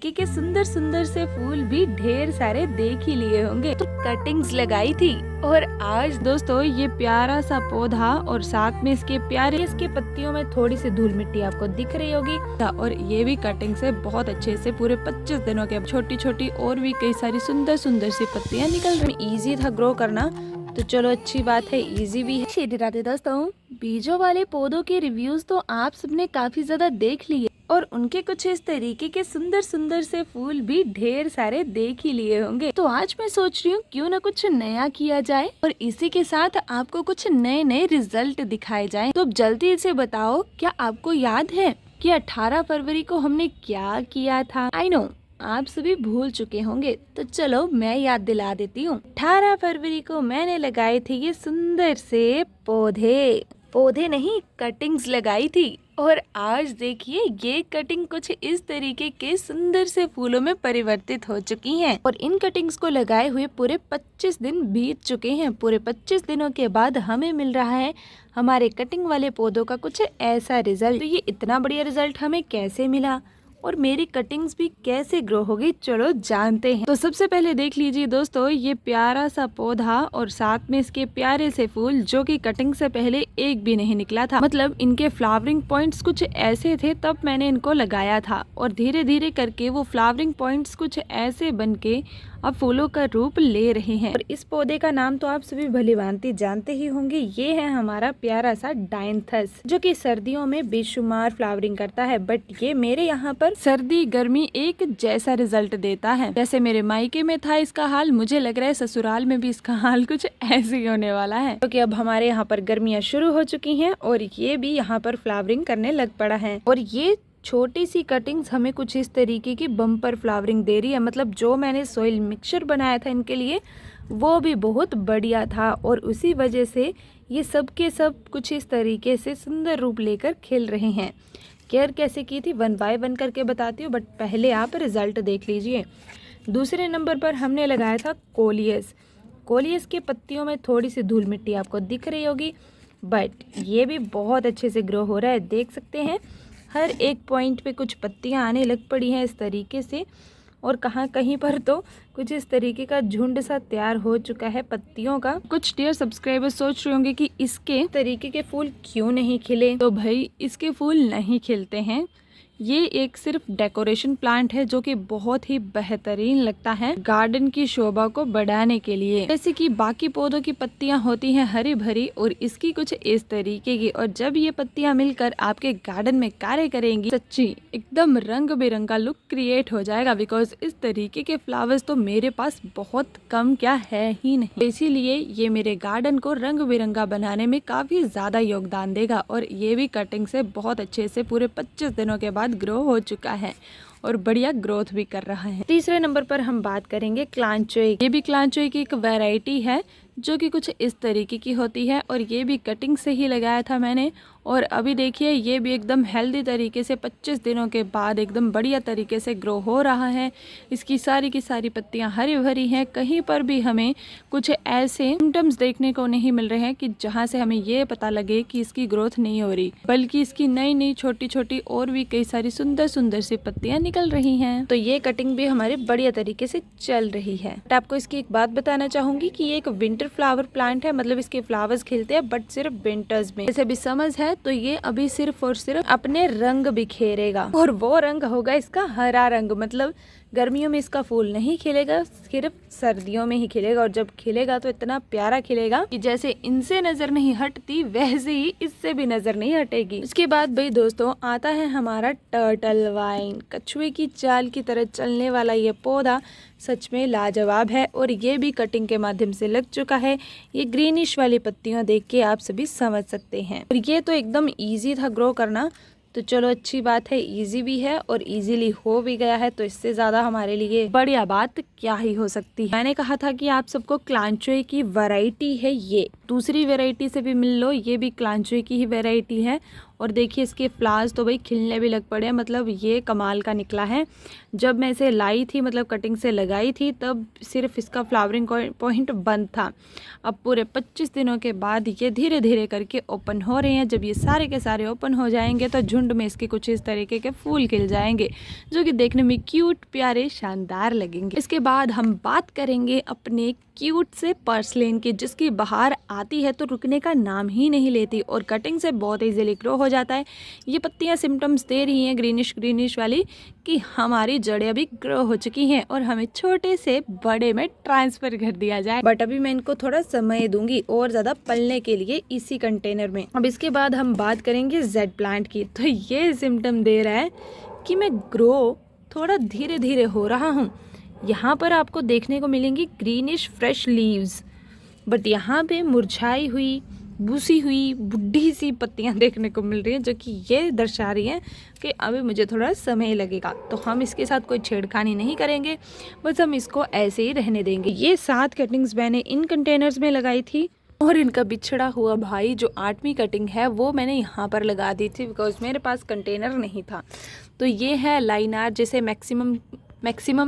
के सुंदर सुंदर से फूल भी ढेर सारे देख ही लिए होंगे, तो कटिंग्स लगाई थी। और आज दोस्तों ये प्यारा सा पौधा और साथ में इसके पत्तियों में थोड़ी सी धूल मिट्टी आपको दिख रही होगी, और ये भी कटिंग से बहुत अच्छे से पूरे 25 दिनों के छोटी छोटी और भी कई सारी सुंदर सुंदर सी पत्तियां निकल रही। इजी था ग्रो करना, तो चलो अच्छी बात है, इजी भी है। सीधी राधे दोस्तों, बीजों वाले पौधों के रिव्यूज तो आप सबने काफी ज्यादा देख लिए और उनके कुछ इस तरीके के सुंदर सुंदर से फूल भी ढेर सारे देख ही लिए होंगे। तो आज मैं सोच रही हूँ क्यों ना कुछ नया किया जाए और इसी के साथ आपको कुछ नए नए रिजल्ट दिखाए जाएं। तो जल्दी से बताओ, क्या आपको याद है कि 18 फरवरी को हमने क्या किया था? आई नो आप सभी भूल चुके होंगे, तो चलो मैं याद दिला देती हूँ। 18 फरवरी को मैंने लगाए थे ये सुंदर से पौधे नहीं, कटिंग्स लगाई थी। और आज देखिए ये कटिंग कुछ इस तरीके के सुंदर से फूलों में परिवर्तित हो चुकी हैं। और इन कटिंग्स को लगाए हुए पूरे 25 दिन बीत चुके हैं। पूरे 25 दिनों के बाद हमें मिल रहा है हमारे कटिंग वाले पौधों का कुछ ऐसा रिजल्ट। तो ये इतना बढ़िया रिजल्ट हमें कैसे मिला और मेरी कटिंग्स भी कैसे ग्रो होगी, चलो जानते हैं। तो सबसे पहले देख लीजिए दोस्तों, ये प्यारा सा पौधा और साथ में इसके प्यारे से फूल जो कि कटिंग से पहले एक भी नहीं निकला था। मतलब इनके फ्लावरिंग पॉइंट्स कुछ ऐसे थे तब मैंने इनको लगाया था, और धीरे धीरे करके वो फ्लावरिंग पॉइंट्स कुछ ऐसे बन के अब फूलों का रूप ले रहे हैं। और इस पौधे का नाम तो आप सभी भलीभांति जानते ही होंगे, ये है हमारा प्यारा सा डायंथस, जो कि सर्दियों में बेशुमार फ्लावरिंग करता है। बट ये मेरे यहाँ पर सर्दी गर्मी एक जैसा रिजल्ट देता है। जैसे मेरे मायके में था इसका हाल, मुझे लग रहा है ससुराल में भी इसका हाल कुछ ऐसे ही होने वाला है, क्योंकि अब हमारे यहाँ पर गर्मियाँ शुरू हो चुकी हैं और ये भी यहाँ पर फ्लावरिंग करने लग पड़ा है। और ये छोटी सी कटिंग्स हमें कुछ इस तरीके की बम्पर फ्लावरिंग दे रही है। मतलब जो मैंने सोइल मिक्सचर बनाया था इनके लिए वो भी बहुत बढ़िया था, और उसी वजह से ये सब के सब कुछ इस तरीके से सुंदर रूप लेकर खिल रहे हैं। केयर कैसे की थी 1 बाय 1 करके बताती हूँ, बट पहले आप रिजल्ट देख लीजिए। दूसरे नंबर पर हमने लगाया था कोलियस के पत्तियों में थोड़ी सी धूल मिट्टी आपको दिख रही होगी, बट ये भी बहुत अच्छे से ग्रो हो रहा है। देख सकते हैं हर एक पॉइंट पे कुछ पत्तियां आने लग पड़ी हैं इस तरीके से, और कहीं पर तो कुछ इस तरीके का झुंड सा तैयार हो चुका है पत्तियों का। कुछ डियर सब्सक्राइबर्स सोच रहे होंगे कि इसके तरीके के फूल क्यों नहीं खिले। तो भाई इसके फूल नहीं खिलते हैं, ये एक सिर्फ डेकोरेशन प्लांट है जो कि बहुत ही बेहतरीन लगता है गार्डन की शोभा को बढ़ाने के लिए। जैसे कि बाकी पौधों की पत्तियां होती हैं हरी भरी, और इसकी कुछ इस तरीके की। और जब ये पत्तियां मिलकर आपके गार्डन में कार्य करेंगी, सच्ची एकदम रंग बिरंगा लुक क्रिएट हो जाएगा। बिकॉज इस तरीके के फ्लावर्स तो मेरे पास बहुत कम क्या है ही नहीं, इसीलिए ये मेरे गार्डन को रंग बिरंगा बनाने में काफी ज्यादा योगदान देगा। और ये भी कटिंग से बहुत अच्छे से पूरे 25 दिनों के बाद ग्रो हो चुका है और बढ़िया ग्रोथ भी कर रहा है। तीसरे नंबर पर हम बात करेंगे क्लांचोई। ये भी क्लांचोई की एक वैरायटी है जो कि कुछ इस तरीके की होती है, और ये भी कटिंग से ही लगाया था मैंने। और अभी देखिए ये भी एकदम हेल्दी तरीके से 25 दिनों के बाद एकदम बढ़िया तरीके से ग्रो हो रहा है। इसकी सारी की सारी पत्तियां हरी भरी हैं, कहीं पर भी हमें कुछ ऐसे सिम्टम्स देखने को नहीं मिल रहे हैं कि जहां से हमें ये पता लगे कि इसकी ग्रोथ नहीं हो रही, बल्कि इसकी नई नई छोटी छोटी और भी कई सारी सुंदर सुंदर सी पत्तियां निकल रही हैं। तो ये कटिंग भी हमारे बढ़िया तरीके से चल रही है। बट आपको इसकी एक बात बताना चाहूंगी कि ये एक विंटर फ्लावर प्लांट है, मतलब इसके फ्लावर्स खिलते हैं बट सिर्फ विंटर्स में। जैसे भी समझ है तो ये अभी सिर्फ और सिर्फ अपने रंग बिखेरेगा, और वो रंग होगा इसका हरा रंग। मतलब गर्मियों में इसका फूल नहीं खिलेगा, सिर्फ सर्दियों में ही खिलेगा, और जब खिलेगा तो इतना प्यारा खिलेगा कि जैसे इनसे नजर नहीं हटती वैसे ही इससे भी नजर नहीं हटेगी। उसके बाद भाई दोस्तों आता है हमारा टर्टल वाइन। कछुए की चाल की तरह चलने वाला ये पौधा सच में लाजवाब है, और ये भी कटिंग के माध्यम से लग चुका है। ये ग्रीनिश वाली पत्तियां देख के आप सभी समझ सकते हैं। और ये तो एकदम ईजी था ग्रो करना, तो चलो अच्छी बात है, इजी भी है और इजीली हो भी गया है, तो इससे ज्यादा हमारे लिए बढ़िया बात क्या ही हो सकती है। मैंने कहा था कि आप सबको क्लांचोई की वैरायटी है, ये दूसरी वैरायटी से भी मिल लो, ये भी क्लांचोई की ही वैरायटी है। और देखिए इसके फ्लावर्स तो भाई खिलने भी लग पड़े हैं, मतलब ये कमाल का निकला है। जब मैं इसे लाई थी, मतलब कटिंग से लगाई थी, तब सिर्फ इसका फ्लावरिंग पॉइंट बंद था। अब पूरे 25 दिनों के बाद ये धीरे धीरे करके ओपन हो रहे हैं। जब ये सारे के सारे ओपन हो जाएंगे तो झुंड में इसके कुछ इस तरीके के फूल खिल जाएंगे, जो कि देखने में क्यूट, प्यारे, शानदार लगेंगे। इसके बाद हम बात करेंगे अपने क्यूट से पर्सलेन की, जिसकी बहार आती है तो रुकने का नाम ही नहीं लेती और कटिंग से बहुत इजीली ग्रो हो जाता है। ये पत्तियां सिम्टम्स दे रही हैं ग्रीनिश वाली कि हमारी जड़ें अभी ग्रो हो चुकी हैं और हमें छोटे से बड़े में ट्रांसफर कर दिया जाए। बट अभी मैं इनको थोड़ा समय दूंगी और ज़्यादा पलने के लिए इसी कंटेनर में। अब इसके बाद हम बात करेंगे जेड प्लांट की। तो ये सिम्टम दे रहा है कि मैं ग्रो थोड़ा धीरे धीरे हो रहा हूँ। यहाँ पर आपको देखने को मिलेंगी ग्रीनिश फ्रेश लीव्स, बट यहाँ पे मुरझाई हुई, बूसी हुई, बुढ़ी सी पत्तियाँ देखने को मिल रही हैं, जो कि ये दर्शा रही हैं कि अभी मुझे थोड़ा समय लगेगा। तो हम इसके साथ कोई छेड़खानी नहीं करेंगे, बस हम इसको ऐसे ही रहने देंगे। ये 7 कटिंग्स मैंने इन कंटेनर्स में लगाई थी और इनका बिछड़ा हुआ भाई जो 8वीं कटिंग है वो मैंने यहाँ पर लगा दी थी, बिकॉज मेरे पास कंटेनर नहीं था। तो ये है लाइनार, जिसे मैक्सिमम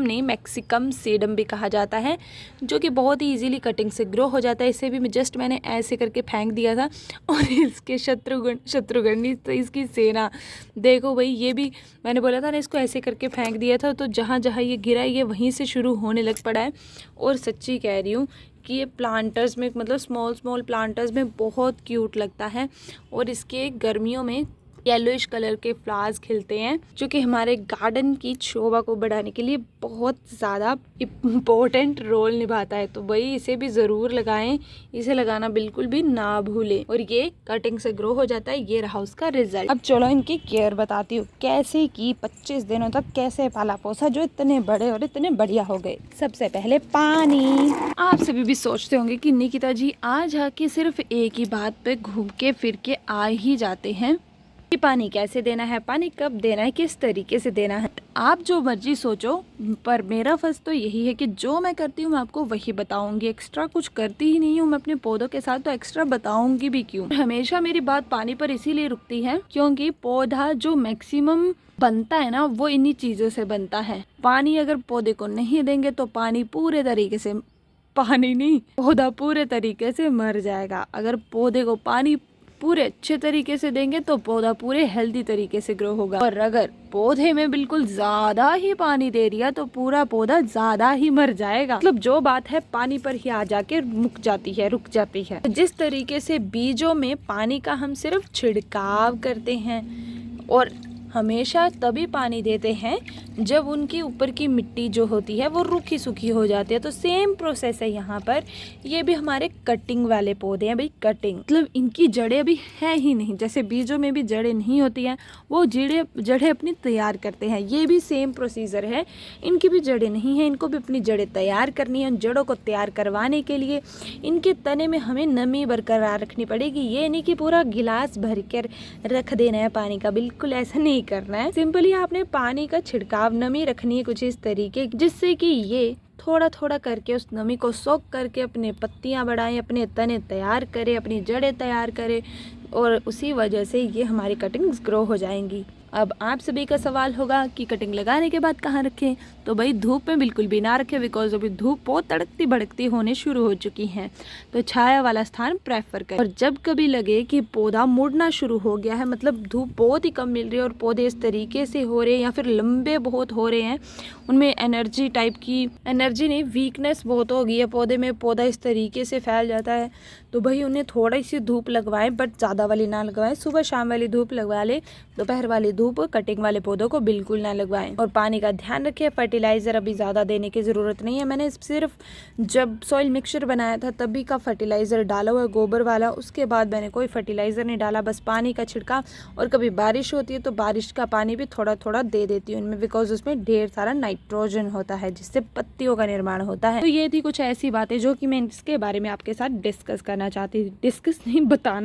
नहीं मैक्सिकम सीडम भी कहा जाता है, जो कि बहुत ही इजीली कटिंग से ग्रो हो जाता है। इसे भी मैंने ऐसे करके फेंक दिया था और इसके शत्रुघ्न तो इसकी सेना देखो भाई, ये भी मैंने बोला था ना इसको ऐसे करके फेंक दिया था, तो जहाँ जहाँ ये गिरा ये वहीं से शुरू होने लग पड़ा है। और सच्ची कह रही हूँ कि ये प्लांटर्स में, मतलब स्मॉल प्लांटर्स में बहुत क्यूट लगता है। और इसके गर्मियों में येलोइश कलर के फ्लावर्स खिलते हैं, जो कि हमारे गार्डन की शोभा को बढ़ाने के लिए बहुत ज़्यादा इम्पोर्टेंट रोल निभाता है। तो भाई इसे भी ज़रूर लगाएं, इसे लगाना बिल्कुल भी ना भूलें। और ये कटिंग से ग्रो हो जाता है। ये रहा उसका रिजल्ट। अब चलो इनकी केयर बताती हूँ कैसे की 25 दिनों तक कैसे पाला पोसा जो इतने बड़े और इतने बढ़िया हो गए। सबसे पहले पानी। आप सभी भी सोचते होंगे कि निकिता जी आज आके सिर्फ एक ही बात पे घूम के फिर के आ ही जाते हैं कि पानी कैसे देना है, पानी कब देना है, किस तरीके से देना है। आप जो मर्जी सोचो, पर मेरा फर्ज तो यही है कि जो मैं करती हूँ मैं आपको वही बताऊंगी। एक्स्ट्रा कुछ करती ही नहीं हूँ मैं अपने पौधों के साथ, तो एक्स्ट्रा बताऊंगी भी क्यों। हमेशा मेरी बात पानी पर इसीलिए रुकती है क्योंकि पौधा जो मैक्सिमम बनता है ना वो इन्हीं चीज़ों से बनता है। पानी अगर पौधे को नहीं देंगे तो पौधा पूरे तरीके से मर जाएगा। अगर पौधे को पानी पूरे अच्छे तरीके से देंगे तो पौधा पूरे हेल्दी तरीके से ग्रो होगा। और अगर पौधे में बिल्कुल ज्यादा ही पानी दे दिया तो पूरा पौधा ज्यादा ही मर जाएगा। मतलब जो बात है पानी पर ही आ जाके रुक जाती है। जिस तरीके से बीजों में पानी का हम सिर्फ छिड़काव करते हैं और हमेशा तभी पानी देते हैं जब उनके ऊपर की मिट्टी जो होती है वो रूखी सूखी हो जाती है, तो सेम प्रोसेस है यहाँ पर। ये भी हमारे कटिंग वाले पौधे हैं भाई। कटिंग मतलब इनकी जड़ें अभी है ही नहीं, जैसे बीजों में भी जड़ें नहीं होती हैं, वो जड़ें अपनी तैयार करते हैं। ये भी सेम प्रोसीजर है, इनकी भी जड़ें नहीं है, इनको भी अपनी जड़ें तैयार करनी है। उन जड़ों को तैयार करवाने के लिए इनके तने में हमें नमी बरकरार रखनी पड़ेगी। ये नहीं कि पूरा गिलास भर कर रख देना है पानी का, बिल्कुल ऐसा नहीं करना है। सिंपली आपने पानी का छिड़काव, नमी रखनी है कुछ इस तरीके, जिससे कि ये थोड़ा थोड़ा करके उस नमी को सोख करके अपने पत्तियां बढ़ाएं, अपने तने तैयार करें, अपनी जड़ें तैयार करें और उसी वजह से ये हमारी कटिंग्स ग्रो हो जाएंगी। अब आप सभी का सवाल होगा कि कटिंग लगाने के बाद कहाँ रखें, तो भाई धूप में बिल्कुल भी ना रखें, बिकॉज अभी धूप बहुत तड़कती भड़कती होने शुरू हो चुकी है। तो छाया वाला स्थान प्रेफर करें। और जब कभी लगे कि पौधा मुड़ना शुरू हो गया है, मतलब धूप बहुत ही कम मिल रही है और पौधे इस तरीके से हो रहे हैं या फिर लंबे बहुत हो रहे हैं, उनमें एनर्जी टाइप की एनर्जी नहीं वीकनेस बहुत हो गई है पौधे में, पौधा इस तरीके से फैल जाता है, तो भाई उन्हें थोड़ी सी धूप लगवाएं, बट ज़्यादा वाली ना लगवाएं। सुबह शाम वाली धूप लगवा ले, दोपहर वाली धूप कटिंग वाले पौधों को बिल्कुल ना लगवाएं। और पानी का ध्यान रखें। फर्टिलाइज़र अभी ज़्यादा देने की ज़रूरत नहीं है। मैंने सिर्फ जब सॉइल मिक्सचर बनाया था तभी का फर्टिलाइज़र डाला हुआ है, गोबर वाला। उसके बाद मैंने कोई फर्टिलाइज़र नहीं डाला, बस पानी का छिड़काव। और कभी बारिश होती है तो बारिश का पानी भी थोड़ा थोड़ा दे देती हूँ उनमें, बिकॉज उसमें ढेर सारा नाइट्रोजन होता है जिससे पत्तियों का निर्माण होता है। तो ये थी कुछ ऐसी बातें जो कि मैं इसके बारे में आपके साथ बताना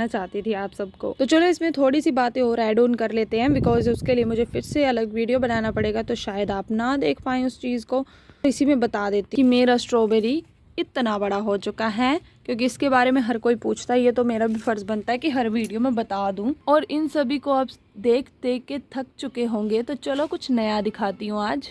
चाहती थी आप सबको। तो चलो इसमें थोड़ी सी बातें और ऐड ऑन कर लेते हैं, बिकॉज उसके लिए मुझे फिर से अलग वीडियो बनाना पड़ेगा, तो शायद आप ना देख पाएँ उस चीज़ को। तो इसी में बता देती कि मेरा स्ट्रॉबेरी इतना बड़ा हो चुका है, क्योंकि इसके बारे में हर कोई पूछता है। ये तो मेरा भी फर्ज बनता है कि हर वीडियो में बता दूं। और इन सभी को आप देख देख के थक चुके होंगे, तो चलो कुछ नया दिखाती हूँ। आज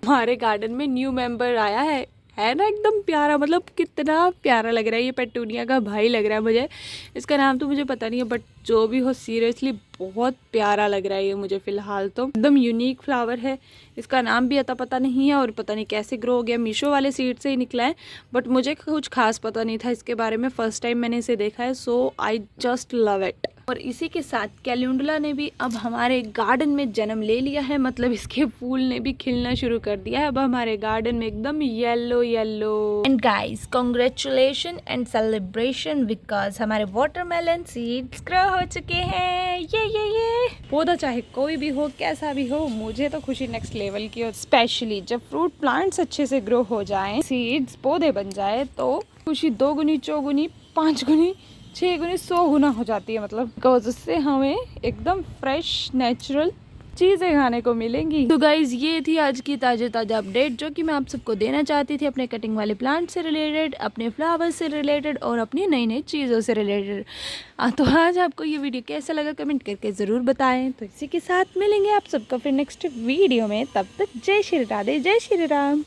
हमारे गार्डन में न्यू मेंबर आया है ना, एकदम प्यारा, मतलब कितना प्यारा लग रहा है। ये पेटूनिया का भाई लग रहा है मुझे। इसका नाम तो मुझे पता नहीं है, बट जो भी हो सीरियसली बहुत प्यारा लग रहा है ये मुझे। फिलहाल तो एकदम यूनिक फ्लावर है। इसका नाम भी अता पता नहीं है, और पता नहीं कैसे ग्रो हो गया। मीशो वाले सीड से ही निकला है, बट मुझे कुछ खास पता नहीं था इसके बारे में। फर्स्ट टाइम मैंने इसे देखा है, सो आई जस्ट लव इट। और इसी के साथ कैलेंडुला ने भी अब हमारे गार्डन में जन्म ले लिया है, मतलब इसके फूल ने भी खिलना शुरू कर दिया है अब हमारे गार्डन में, एकदम yellow yellow. And guys, congratulation and celebration, because हमारे वाटरमेलन सीड्स ग्रो हो चुके हैं। ये पौधा चाहे कोई भी हो, कैसा भी हो, मुझे तो खुशी नेक्स्ट लेवल की। और स्पेशली जब फ्रूट प्लांट्स अच्छे से ग्रो हो जाएं, सीड्स पौधे बन जाए, तो खुशी 2 गुनी 4 गुनी 5 गुनी 6 गुनी 100 गुना हो जाती है, मतलब बिकॉज उससे हमें एकदम फ्रेश नेचुरल चीज़ें खाने को मिलेंगी। तो गाइज, ये थी आज की ताज़ा अपडेट जो कि मैं आप सबको देना चाहती थी, अपने कटिंग वाले प्लांट से रिलेटेड, अपने फ्लावर्स से रिलेटेड और अपनी नई नई चीज़ों से रिलेटेड। तो आज आपको ये वीडियो कैसा लगा कमेंट करके ज़रूर बताएं। तो इसी के साथ मिलेंगे आप सबको फिर नेक्स्ट वीडियो में। तब तक जय श्री राधे, जय श्री राम।